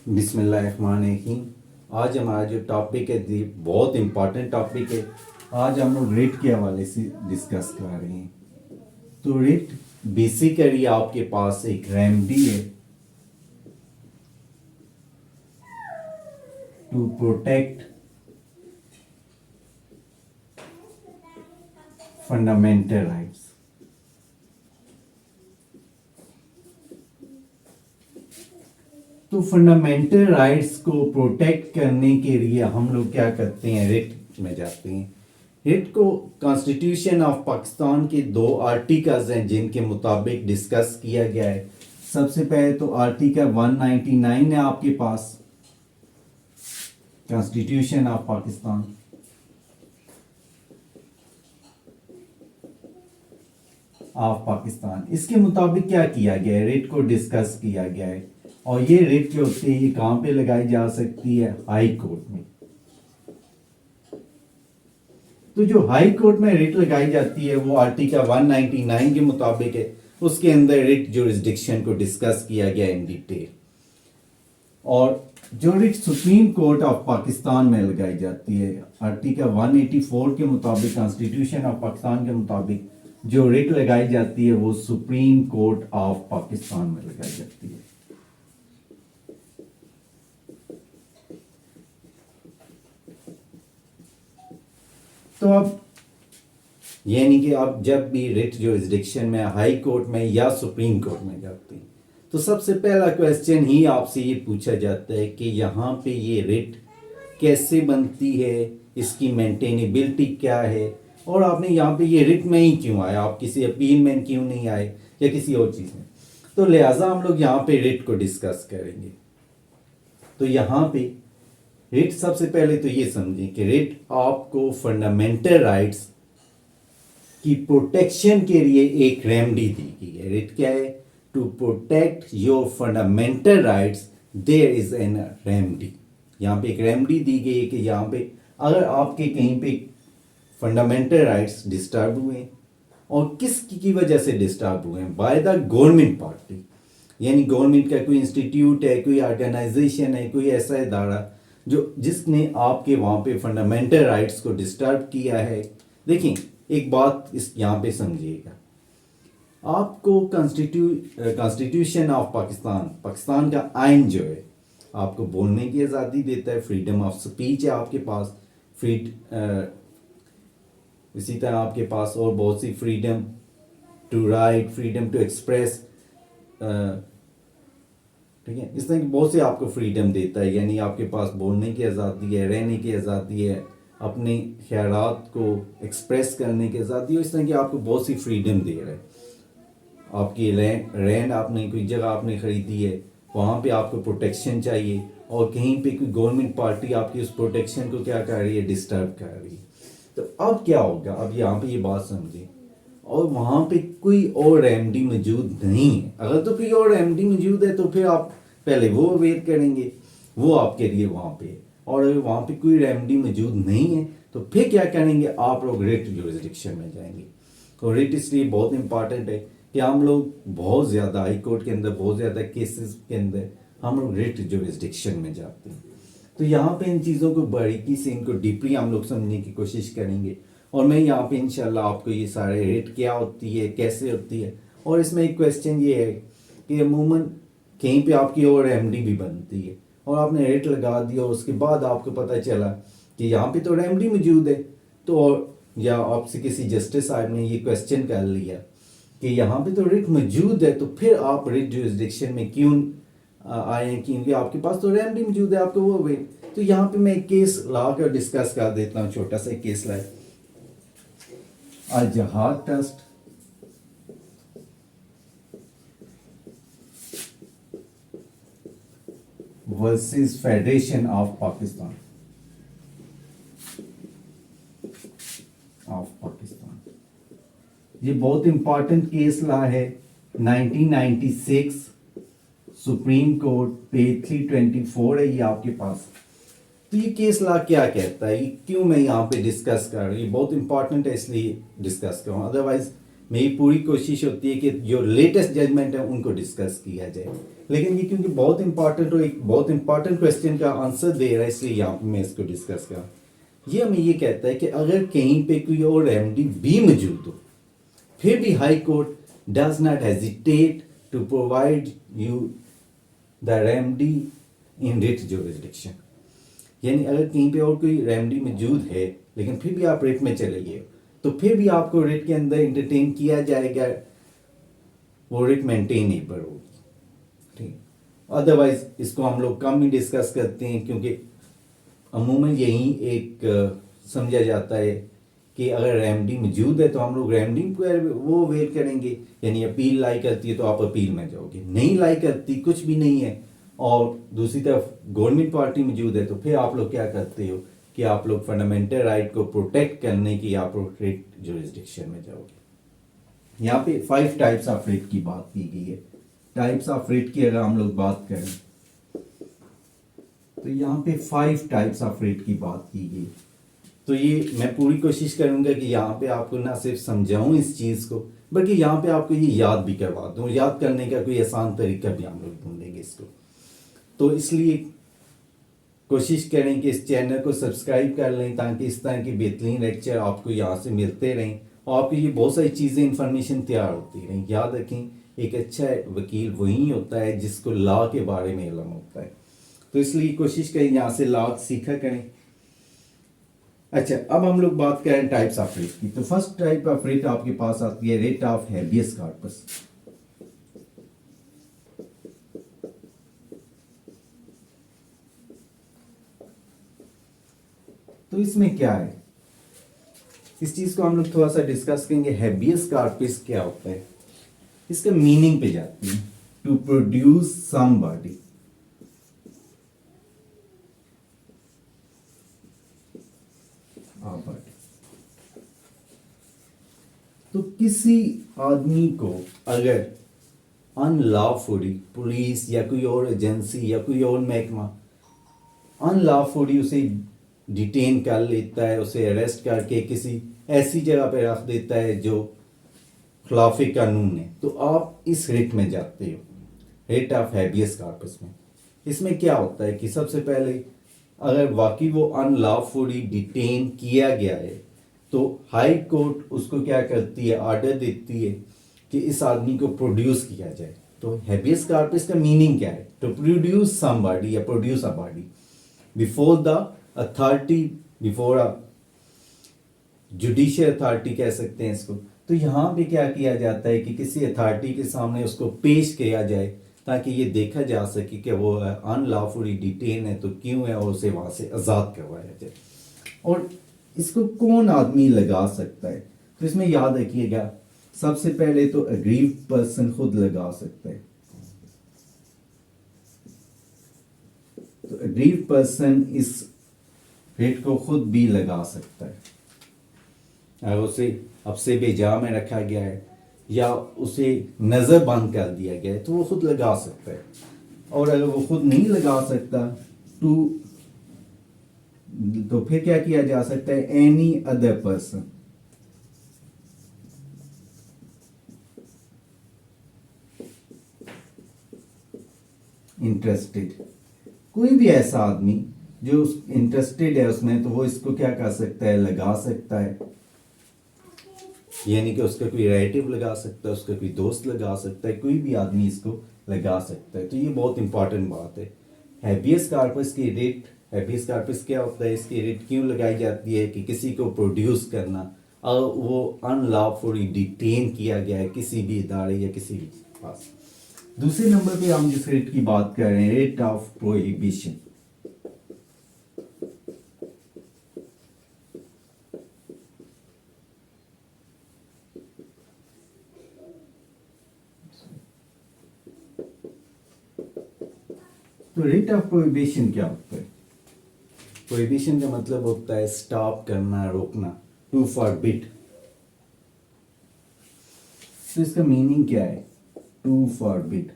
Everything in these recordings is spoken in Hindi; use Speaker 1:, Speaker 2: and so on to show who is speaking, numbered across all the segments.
Speaker 1: बिस्मिल्लाहिर्रहमानिर्रहीम। आज हमारा जो टॉपिक है बहुत इम्पोर्टेंट टॉपिक है। आज हम लोग रेट के हवाले से डिस्कस कर रहे हैं। तो रेट बेसिकली आपके पास एक रेमेडी है टू प्रोटेक्ट फंडामेंटल राइट्स। तो फंडामेंटल राइट्स को प्रोटेक्ट करने के लिए हम लोग क्या करते हैं, रिट में जाते हैं। रिट को कॉन्स्टिट्यूशन ऑफ पाकिस्तान के 2 आर्टिकल्स हैं जिनके मुताबिक डिस्कस किया गया है। सबसे पहले तो आर्टिकल 199 है आपके पास, कॉन्स्टिट्यूशन ऑफ पाकिस्तान। इसके मुताबिक क्या किया गया है, रिट को डिस्कस किया गया है। और ये रिट जो होती है ये कहां पे लगाई जा सकती है, हाई कोर्ट में। तो जो हाई कोर्ट में रिट लगाई जाती है वो आर्टिकल 199 के मुताबिक है। उसके अंदर रिट जुरिस्डिक्शन को डिस्कस किया गया इन डिटेल। और जो writ supreme court of Pakistan में लगाई जाती है, आर्टिकल 184 के मुताबिक, कॉन्स्टिट्यूशन ऑफ पाकिस्तान के मुताबिक जो रिट लगाई जाती है वो सुप्रीम कोर्ट ऑफ पाकिस्तान में लगाई जाती है। तो अब यानी कि आप जब भी रिट जुरिस्डिक्शन में हाई कोर्ट में या सुप्रीम कोर्ट में जाते हैं तो सबसे पहला क्वेश्चन ही आपसे ये पूछा जाता है कि यहाँ पे ये रिट कैसे बनती है, इसकी मेंटेनेबिलिटी क्या है, और आपने यहाँ पे ये रिट में ही क्यों आए, आप किसी अपील में क्यों नहीं आए या किसी और चीज़ में। तो लिहाजा हम लोग यहाँ पे रिट को डिस्कस करेंगे। तो यहाँ पे रिट, सबसे पहले तो ये समझें कि रिट आपको फंडामेंटल राइट्स की प्रोटेक्शन के लिए एक रेमेडी दी गई है। रिट क्या है, to protect your fundamental rights there is an remedy. यहाँ पे एक रेमेडी दी गई है कि यहाँ पे अगर आपके कहीं पे फंडामेंटल राइट्स डिस्टर्ब हुए और किसकी वजह से डिस्टर्ब हुए हैं, बाय द गवर्नमेंट पार्टी, यानी गवर्नमेंट का कोई इंस्टीट्यूट है, कोई ऑर्गेनाइजेशन है, कोई ऐसा इदारा जो जिसने आपके वहाँ पे फंडामेंटल राइट्स को डिस्टर्ब किया है। देखिए एक बात इस यहाँ पे समझिएगा, आपको कॉन्स्टिट्यूशन ऑफ पाकिस्तान का आइन जो है आपको बोलने की आज़ादी देता है, फ्रीडम ऑफ स्पीच है आपके पास, इसी तरह आपके पास और बहुत सी freedom to write, freedom to express, ठीक है, इस तरह की बहुत से आपको फ्रीडम देता है। यानी आपके पास बोलने की आज़ादी है, रहने की आज़ादी है, अपने ख्यालात को एक्सप्रेस करने की आज़ादी है। इस तरह की आपको बहुत सी फ्रीडम दे रहा है। आपकी लैंड आपने कोई जगह आपने ख़रीदी है, वहाँ पे आपको प्रोटेक्शन चाहिए, और कहीं पे कोई गवर्नमेंट पार्टी आपकी उस प्रोटेक्शन को क्या कर रही है, डिस्टर्ब कर रही है। तो अब क्या होगा, अब यहाँ पे ये बात समझिए, और वहाँ पे कोई और रेमेडी मौजूद नहीं है। अगर तो कोई और रेमेडी मौजूद है तो फिर आप पहले वो अवेयर करेंगे, वो आपके लिए वहाँ पे है। और अगर वहाँ पे कोई रेमेडी मौजूद नहीं है तो फिर क्या करेंगे, आप लोग रिट जुरिस्डिक्शन में जाएंगे। तो रिट इसलिए बहुत इंपॉर्टेंट है कि हम लोग बहुत ज़्यादा हाई कोर्ट के अंदर, बहुत ज़्यादा केसेस के अंदर हम लोग रिट जुरिस्डिक्शन में जाते हैं। तो यहाँ पे इन चीज़ों को बारीकी से, इनको डीपली हम लोग समझने की कोशिश करेंगे। और मैं यहाँ पे इंशाल्लाह आपको ये सारे रेट क्या होती है, कैसे होती है, और इसमें एक क्वेश्चन ये है कि अमूमन कहीं पे आपकी और रेमेडी भी बनती है और आपने रेट लगा दिया और उसके बाद आपको पता चला कि यहाँ पे तो रेमेडी मौजूद है, तो और या आपसे किसी जस्टिस साहब ने ये क्वेश्चन कर लिया कि यहाँ पे तो रिट मौजूद है, तो फिर आप रिट जुरिस्डिक्शन में क्यों आए, क्योंकि आपके पास तो रेमेडी मौजूद है, आपको वो वे। तो यहाँ पे मैं एक केस ला कर डिस्कस कर देता हूँ, छोटा सा केस लाए, Al Jehad trust versus federation of Pakistan ये बहुत इंपॉर्टेंट केस ला है, 1996 सुप्रीम कोर्ट पेज 324 है ये आपके पास। तो ये केस ला क्या कहता है, ये क्यों मैं यहाँ पे डिस्कस कर रही हूँ, बहुत इंपॉर्टेंट है इसलिए डिस्कस करूँ, अदरवाइज मेरी पूरी कोशिश होती है कि जो लेटेस्ट जजमेंट है उनको डिस्कस किया जाए, लेकिन ये क्योंकि बहुत इंपॉर्टेंट और एक बहुत इंपॉर्टेंट क्वेश्चन का आंसर दे रहा है, इसलिए यहाँ पे मैं इसको डिस्कस करा। ये हमें ये कहता है कि अगर कहीं पे कोई और रेमेडी भी मौजूद हो, फिर भी high court does not hesitate to provide you the remedy in writ jurisdiction. यानी अगर कहीं पे और कोई रेमेडी मौजूद है लेकिन फिर भी आप रिट में चले गए, तो फिर भी आपको रिट के अंदर इंटरटेन किया जाएगा, वो रिट मेंटेनेबल होगी, ठीक। अदरवाइज इसको हम लोग कम ही डिस्कस करते हैं, क्योंकि अमूमन यही एक समझा जाता है कि अगर रेमेडी मौजूद है तो हम लोग रेमेडी को वो वेट करेंगे, यानी अपील लाई करती है तो आप अपील में जाओगे, नहीं लाई करती, कुछ भी नहीं है, और दूसरी तरफ गवर्नमेंट पार्टी मौजूद है, तो फिर आप लोग क्या करते हो कि आप लोग फंडामेंटल राइट को प्रोटेक्ट करने की आप लोग रिट जुरिसडिक्शन में जाओगे। यहाँ पे 5 टाइप्स ऑफ रिट की बात की गई है। टाइप्स ऑफ रिट की अगर हम लोग बात करें तो यहाँ पे 5 टाइप्स ऑफ रिट की बात की गई। तो ये मैं पूरी कोशिश करूंगा कि यहाँ पे आपको ना सिर्फ समझाऊं इस चीज़ को, बल्कि यहाँ पे आपको ये याद भी करवा दूं। याद करने का कोई आसान तरीका भी हम लोग ढूंढेंगे इसको। तो इसलिए कोशिश करें कि इस चैनल को सब्सक्राइब कर लें, ताकि इस तरह की बेहतरीन लेक्चर आपको यहाँ से मिलते रहें और आपकी ये बहुत सारी चीज़ें इंफॉर्मेशन तैयार होती रहें। याद रखें, एक अच्छा वकील वही होता है जिसको लॉ के बारे में इल्म होता है। तो इसलिए कोशिश करें यहाँ से लॉ सीखा करें। अच्छा, अब हम लोग बात करें टाइप्स ऑफ रिट की। तो फर्स्ट टाइप ऑफ रिट आपके पास आती है रिट ऑफ हैबियस कॉर्पस। तो इसमें क्या है, इस चीज को हम लोग थोड़ा सा डिस्कस करेंगे। हैबियस कॉर्पस क्या होता है, इसका मीनिंग पे जाती है। टू प्रोड्यूस समबॉडी, तो किसी आदमी को अगर अनलॉफुली पुलिस या कोई और एजेंसी या कोई और महकमा अनलॉफुली उसे डिटेन कर लेता है, उसे अरेस्ट करके किसी ऐसी जगह पे रख देता है जो खिलाफ कानून है, तो आप इस रिट में जाते हो, रिट ऑफ हैबियस कॉर्पस में। इसमें क्या होता है कि सबसे पहले अगर वाकई वो अनलॉफुली डिटेन किया गया है, तो हाई कोर्ट उसको क्या करती है, ऑर्डर देती है कि इस आदमी को प्रोड्यूस किया जाए। तो हैबियस कॉर्पस का मीनिंग क्या है, टू प्रोड्यूस समबॉडी या produce a body before the authority, before a judicial authority कह सकते हैं इसको। तो यहाँ पे क्या किया जाता है कि किसी अथॉरिटी के सामने उसको पेश किया जाए, ताकि ये देखा जा सके कि वो अनलॉफुली डिटेन है तो क्यों है, और उसे वहाँ से आज़ाद करवाया जाए। और इसको कौन आदमी लगा सकता है, तो इसमें याद रखिएगा, सबसे पहले तो अग्रीव्ड पर्सन खुद लगा सकता है। तो अग्रीव्ड पर्सन इस रिट को खुद भी लगा सकता है। अगर उसे अब से बेजा में रखा गया है या उसे नजर बंद कर दिया गया है, तो वो खुद लगा सकता है। और अगर वो खुद नहीं लगा सकता तो फिर क्या किया जा सकता है, एनी अदर पर्सन, इंटरेस्टेड, कोई भी ऐसा आदमी जो इंटरेस्टेड है उसमें, तो वो इसको क्या कर सकता है, लगा सकता है। यानी कि उसका कोई रिलेटिव लगा सकता है, उसका कोई दोस्त लगा सकता है, कोई भी आदमी इसको लगा सकता है। तो ये बहुत इंपॉर्टेंट बात है। हैबियस कॉर्पस की रिट, हैबियस कॉर्पस क्या होता है, इसकी रिट क्यों लगाई जाती है कि किसी को प्रोड्यूस करना, और वो अनलॉफुली डिटेन किया गया है किसी भी इदारे या किसी भी पास। दूसरे नंबर पे हम जिस रिट की बात कर रहे हैं, रिट ऑफ प्रोहिबिशन। तो रिट ऑफ प्रोहिबिशन क्या होता है, प्रोहिबिशन का मतलब होता है स्टॉप करना, रोकना, टू फॉरबिड। तो इसका मीनिंग क्या है, टू फॉरबिड,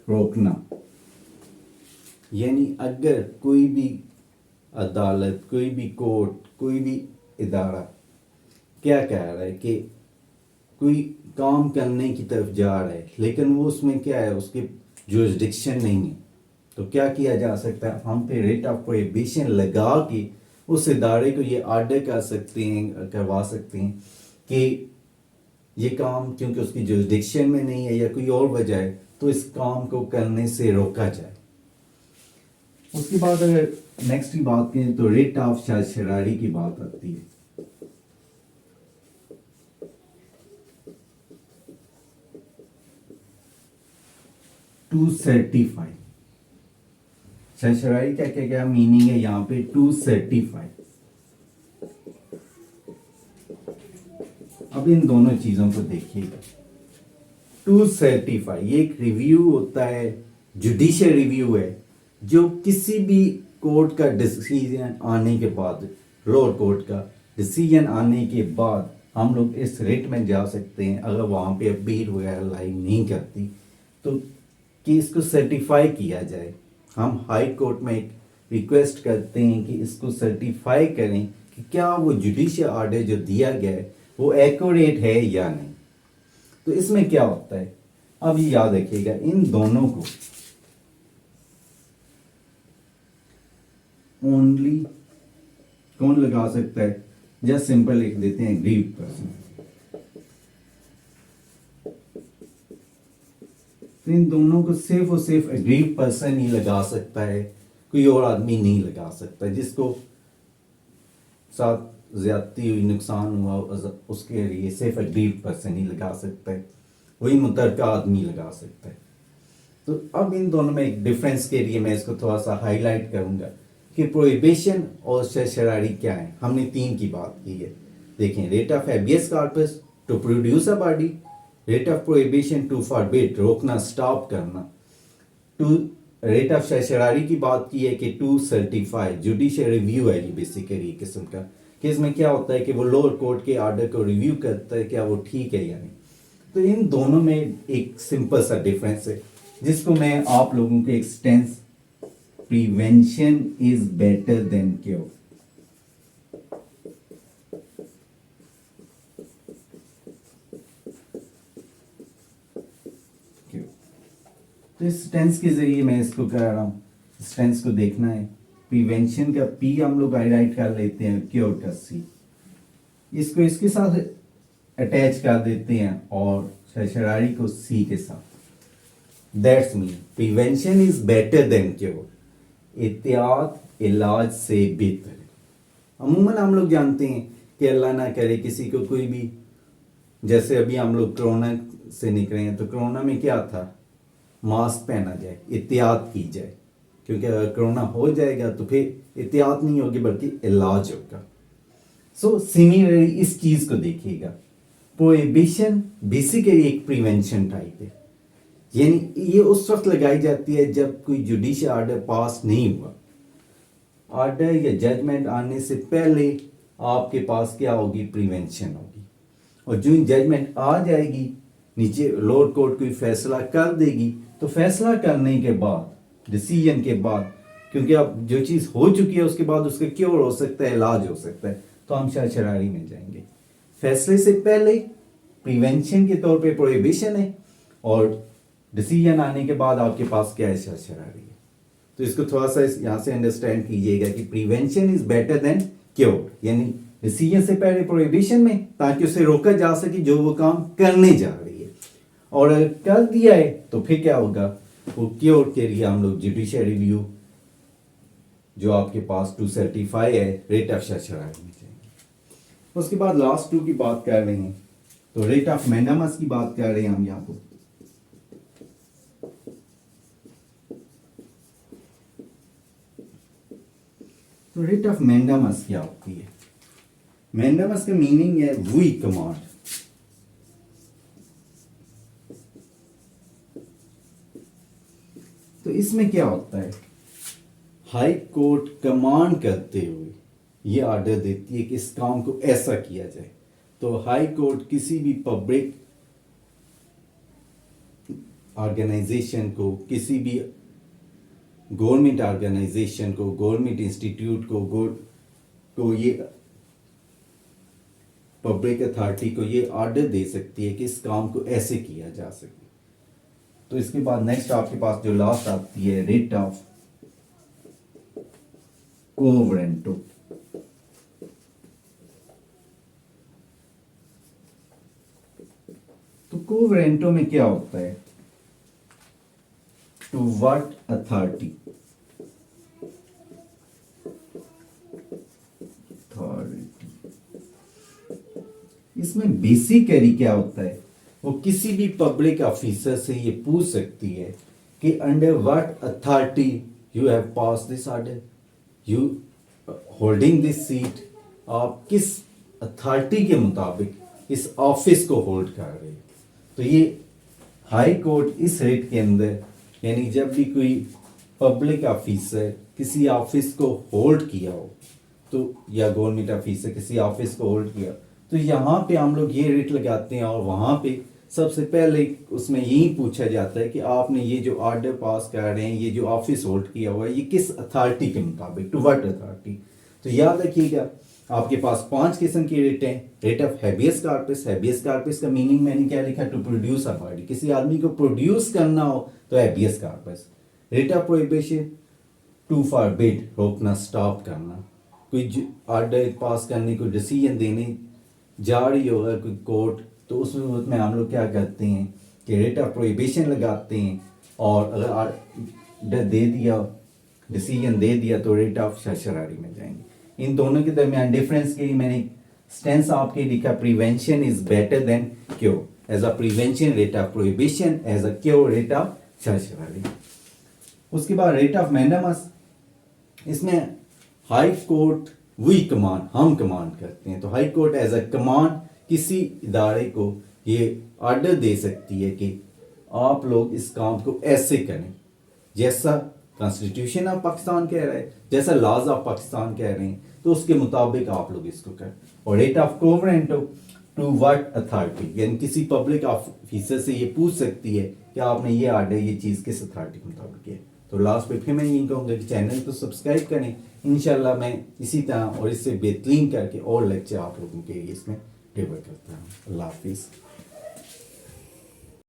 Speaker 1: रोकना। यानी अगर कोई भी अदालत, कोई भी कोर्ट, कोई भी इदारा क्या कह रहा है कि कोई काम करने की तरफ जा रहा है, लेकिन वो उसमें क्या है, उसकी जुरिस्डिक्शन नहीं है। तो क्या किया जा सकता है, हम पे रेट ऑफ प्रोहिबिशन लगा के उस इदारे को ये आर्डर कर सकते हैं, करवा सकते हैं कि ये काम क्योंकि उसकी जुरिस्डिक्शन में नहीं है या कोई और वजह है, तो इस काम को करने से रोका जाए। उसके बाद अगर नेक्स्ट की बात करें तो रेट ऑफ शरारी की बात आती है। टू सर्टिफाई, शरारी क्या क्या क्या मीनिंग है यहाँ पे, टू सर्टिफाई। अब इन दोनों चीजों को देखिएगा। टू सर्टिफाई ये एक रिव्यू होता है, जुडिशियल रिव्यू है, जो किसी भी कोर्ट का डिसीजन आने के बाद, लोअर कोर्ट का डिसीजन आने के बाद हम लोग इस रेट में जा सकते हैं, अगर वहाँ पे अपील वगैरह लाई नहीं करती तो कि इसको सर्टिफाई किया जाए। हम हाई कोर्ट में एक रिक्वेस्ट करते हैं कि इसको सर्टिफाई करें कि क्या वो जुडिशियल ऑर्डर जो दिया गया है वो एक्यूरेट है या नहीं। तो इसमें क्या होता है, अब ये याद रखिएगा, इन दोनों को ओनली कौन लगा सकता है, जस्ट सिंपल लिख देते हैं एग्रीव्ड पर्सन। तो इन दोनों को सिर्फ और सिर्फ एग्रीव्ड पर्सन ही लगा सकता है, कोई और आदमी नहीं लगा सकता। जिसको साथ ज्यादती हुई, नुकसान हुआ, उसके लिए सिर्फ एग्रीव्ड पर्सन ही लगा सकता है, वही मुतलका आदमी लगा सकता है। तो अब इन दोनों में एक डिफरेंस के लिए मैं इसको थोड़ा सा हाईलाइट करूंगा कि प्रोहिबिशन और शरारी क्या है। हमने तीन की बात की है। देखें, writ of habeas corpus to produce a body, writ of prohibition to forbid, रोकना, स्टॉप करना। टू रेट ऑफ शरारी की बात की है कि टू सर्टिफाई, जुडिशियल रिव्यू है ये बेसिकली किस्म का, कि इसमें क्या होता है कि वो लोअर कोर्ट के ऑर्डर को रिव्यू करता है क्या वो ठीक है या नहीं। तो इन दोनों में एक सिंपल सा डिफरेंस है जिसको मैं आप लोगों के expanse, prevention is better than cure. तो इस टेंस के जरिए मैं इसको कह रहा हूं, इस टेंस को देखना है। प्रिवेंशन का पी हम लोग हाईलाइट कर लेते हैं, क्योर का सी, इसको इसके साथ अटैच कर देते हैं और शरारी को सी के साथ। That's mean prevention is better than cure, एहतियात इलाज से बेहतर है। अमूमन हम लोग जानते हैं कि अल्लाह ना करे किसी को कोई भी, जैसे अभी हम लोग कोरोना से निकले हैं तो कोरोना में क्या था, मास्क पहना जाए, एहतियात की जाए, क्योंकि अगर कोरोना हो जाएगा तो फिर एहतियात नहीं होगी बल्कि इलाज होगा। सो सिमिलरली इस चीज को देखिएगा, प्रोहिबिशन बेसिकली एक प्रिवेंशन टाइप है, यानी ये उस वक्त लगाई जाती है जब कोई जुडिशियल ऑर्डर पास नहीं हुआ। ऑर्डर या जजमेंट आने से पहले आपके पास क्या होगी, प्रिवेंशन होगी। और जो जजमेंट आ जाएगी, नीचे लोअर कोर्ट कोई फैसला कर देगी, तो फैसला करने के बाद, डिसीजन के बाद, क्योंकि अब जो चीज़ हो चुकी है उसके बाद उसका क्योर हो सकता है, इलाज हो सकता है, तो हम शरारी में जाएंगे। फैसले से पहले प्रिवेंशन के तौर पे प्रोहिबिशन है, और डिसीजन आने के बाद आपके पास क्या है, शरारी है। तो इसको थोड़ा सा यहाँ से अंडरस्टैंड कीजिएगा कि prevention is better than cure, यानी डिसीजन से पहले प्रोहिबिशन में, ताकि उसे रोका जा सके जो वो काम करने जा रही है, और अगर कर दिया है तो फिर क्या होगा, वो क्योर के लिए हम लोग जुडिशियल रिव्यू जो आपके पास टू सर्टिफाई है, रेट ऑफ शरारी में जाएंगे। उसके बाद लास्ट टू की बात कर रहे हैं, तो रेट ऑफ मैंडामस की बात कर रहे हैं हम यहाँ पर। तो रेट ऑफ मैंडामस क्या होती है, मैंडामस का मीनिंग है वही कमांड। तो इसमें क्या होता है, हाई कोर्ट कमांड करते हुए ये ऑर्डर देती है कि इस काम को ऐसा किया जाए। तो हाई कोर्ट किसी भी पब्लिक ऑर्गेनाइजेशन को, किसी भी गवर्नमेंट ऑर्गेनाइजेशन को, गवर्नमेंट इंस्टीट्यूट को ये पब्लिक अथॉरिटी को ये ऑर्डर दे सकती है कि इस काम को ऐसे किया जा सके। तो इसके बाद नेक्स्ट आपके पास जो लास्ट आती है रिट ऑफ quo warranto। तो quo warranto में क्या होता है? टू व्हाट अथॉरिटी, इसमें बेसिकली क्या होता है, वो किसी भी पब्लिक ऑफिसर से ये पूछ सकती है कि under what authority you have pass this order, you holding this seat, आप किस अथॉरिटी के मुताबिक इस ऑफिस को होल्ड कर रहे हैं। तो ये हाई कोर्ट इस रेट के अंदर, यानी जब भी कोई पब्लिक ऑफिसर किसी ऑफिस को होल्ड किया हो, तो या गवर्नमेंट ऑफिसर किसी ऑफिस को होल्ड किया, तो यहाँ पे हम लोग ये रेट लगाते हैं और वहाँ पे सबसे पहले उसमें यही पूछा जाता है कि आपने ये जो ऑर्डर पास कर रहे हैं, ये जो ऑफिस होल्ड किया हुआ है, ये किस अथॉरिटी के मुताबिक, टू व्हाट अथॉरिटी। तो याद रखिएगा आपके पास 5 किस्म की रेट हैं। Rate of habeas corpus, habeas corpus का मीनिंग मैंने क्या लिखा, टू प्रोड्यूस अ बॉडी, किसी आदमी को प्रोड्यूस करना हो तो habeas corpus. Writ of prohibition, to forbid, रोकना, स्टॉप करना, कोई ऑर्डर पास करने, कोई डिसीजन देने जा रही होगा कोई कोर्ट, तो उस वक्त में हम लोग क्या करते हैं कि रेट ऑफ प्रोहिबिशन लगाते हैं, और अगर ऑर्डर दे दिया, डिसीजन दे दिया, तो रेट ऑफ सर्सरारी में जाएंगे। इन दोनों के दरमियान डिफरेंस के लिए मैंने स्टेंस आपके लिखा, prevention is better than cure, as a prevention writ of prohibition, as a cure writ of certiorari. उसके बाद रेट ऑफ मैंडेमस, इसमें हाई कोर्ट वी कमांड, हम कमांड करते हैं, तो high court as a command किसी इदारे को ये ऑर्डर दे सकती है कि आप लोग इस काम को ऐसे करें जैसा कॉन्स्टिट्यूशन ऑफ पाकिस्तान कह रहा है, जैसा लॉज ऑफ पाकिस्तान कह रहे हैं, तो उसके मुताबिक आप लोग इसको करें। और writ of quo warranto, to what authority, यानी किसी पब्लिक ऑफिसर से ये पूछ सकती है कि आपने ये ऑर्डर, ये चीज़ किस अथॉरिटी के मुताबिक किया। तो लास्ट पे फिर मैं यही कहूँगा कि चैनल को सब्सक्राइब करें। इंशाल्लाह मैं इसी तरह और इससे बेहतरीन करके और लेक्चर आप लोगों के लिए इसमें डिलीवर करता हूँ। अल्लाह हाफिज़।